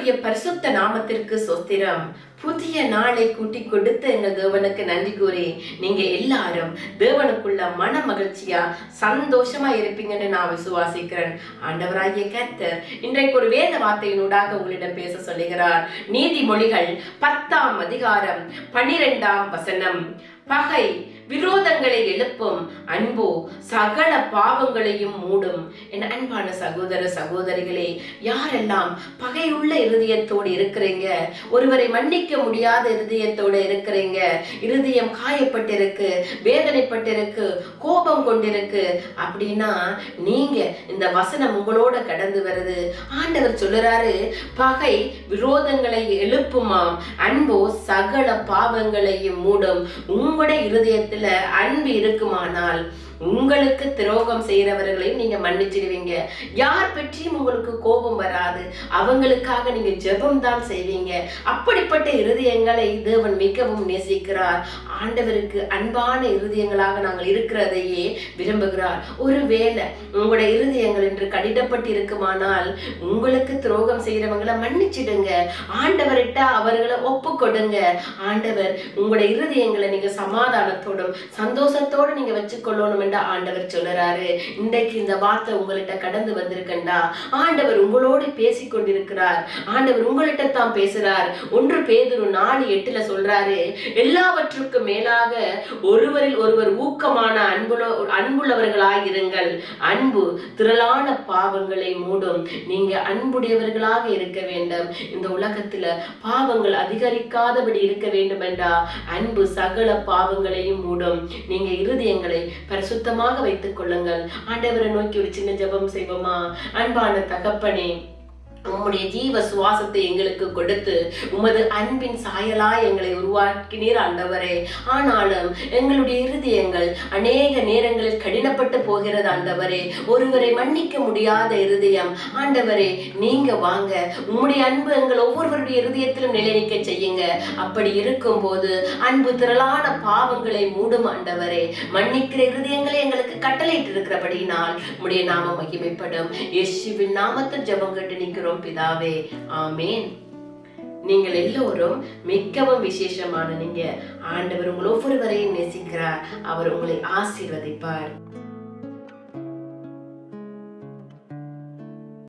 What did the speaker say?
ஆண்டவருடைய பரிசுத்த நாமத்திற்கு ஸ்தோத்திரம். புதிய நாளை கூட்டி கொடுத்து எங்கள் தேவனுக்கு நன்றி கூறி நீங்க எல்லாரும் தேவனுக்குள்ள மன மகிழ்ச்சியா சந்தோஷமா இருப்பீங்கன்னு நான் விசுவாசிக்கிறேன். ஆண்டவராகிய கர்த்தர் இன்றைக்கு ஒரு வேத வார்த்தையினூடாக உங்களிடம் பேச சொல்லுகிறார். நீதிமொழிகள் 10ஆம் அதிகாரம் 12ஆம் வசனம். பகை விரோதங்களை எழுப்பும், அன்போ சகல பாவங்களையும் மூடும். என் அன்பான சகோதர சகோதரிகளே, யாரெல்லாம் பகையுள்ள இருதயத்தோடு இருக்கிறீங்க, ஒருவரை மன்னிக்க முடியாத இருதயத்தோடு இருக்கிறீங்க, இருதயம் காயப்பட்டிருக்கு, வேதனைப்பட்டிருக்கு, கோபம் கொண்டிருக்கு அப்படின்னா நீங்க இந்த வசனம் உங்களோட கடந்து வருது. ஆண்டவர் சொல்லுறாரு, பகை விரோதங்களை எழுப்புமாம், அன்போ சகல பாவங்களையும் மூடும். உங்களுடைய இருதயத்தில் அன்பு இருக்குமானால் உங்களுக்கு துரோகம் செய்யறவர்களையும் நீங்க மன்னிச்சிடுவீங்க. யார் பற்றியும் உங்களுக்கு கோபம் வராது. அவங்களுக்காக நீங்க ஜெபம் தான் செய்வீங்க. அப்படிப்பட்ட இருதயங்களை தேவன் மிகவும் நேசிக்கிறார். ஆண்டவருக்கு அன்பான இருதயங்களாக நாங்கள் இருக்கிறதையே விரும்புகிறார். ஒருவேளை உங்களுடைய இருதயங்கள் என்று கடிடப்பட்டு இருக்குமானால் உங்களுக்கு துரோகம் செய்யறவங்களை மன்னிச்சிடுங்க. ஆண்டவர்கிட்ட அவர்களை ஒப்பு கொடுங்க. ஆண்டவர் உங்களுடைய இருதயங்களை நீங்க சமாதானத்தோடும் சந்தோஷத்தோடு நீங்க வச்சுக்கொள்ளணும் ஆண்டவர் சொல்றாரு. இன்றைக்கு இந்த வார்த்தை உங்கள்கிட்ட கடந்து வந்திருக்கண்டா. ஆண்டவர் உங்களோடு பேசி கொண்டிருக்கிறார். ஆண்டவர் உங்கள்கிட்ட தான் பேசுறார். 1 பேதுரு 4:8 சொல்றாரு, எல்லாவற்றுக்கும் மேலாக ஒருவரில் ஒருவர் ஊக்கமான அன்புள்ளவர்களாயிருங்கள். அன்பு திரளான பாவங்களை மூடும். நீங்க அன்புடையவர்களாக இருக்க வேண்டும். இந்த உலகத்துல பாவங்கள் அதிகரிக்காதபடி இருக்க வேண்டும் என்றா அன்பு சகல பாவங்களையும் மூடும். நீங்க இருதயங்களை சுத்தமாக வைத்துக் கொள்ளுங்கள். ஆண்டவரை நோக்கி ஒரு சின்ன ஜெபம் செய்வோமா? அன்பான தகப்பனே, உம்முடைய ஜீவ சுவாசத்தை எங்களுக்கு கொடுத்து உமது அன்பின் சாயலாய் எங்களை உருவாக்கினீர் ஆண்டவரே. ஆனாலும் எங்களுடைய இருதயங்கள் அநேக நேரங்களில் கடினப்பட்டு போகிறது ஆண்டவரே. ஒருவரை மன்னிக்க முடியாத இருதயம் ஆண்டவரே, நீங்க வாங்க. உம்முடைய அன்பு எங்கள் ஒவ்வொருவருடைய இருதயத்திலும் நிலைநிற்க செய்யுங்க. அப்படி இருக்கும் போது அன்பு திரளான பாவங்களை மூடும் ஆண்டவரே. மன்னிக்கிற இருதயங்களை எங்களுக்கு கட்டளையிட்டு இருக்கிறபடினால் உம்முடைய நாமம் மகிமைப்படும். இயேசுவின் நாமத்தில் ஜெபம் கேட்டு நிற்கிறோம் பிதாவே, ஆமேன். நீங்கள் எல்லோரும் மிகவும் விசேஷமான நீங்க. ஆண்டவர் உங்கள் ஒவ்வொருவரையும் நேசிக்கிறார். அவர் உங்களை ஆசீர்வதிப்பார்.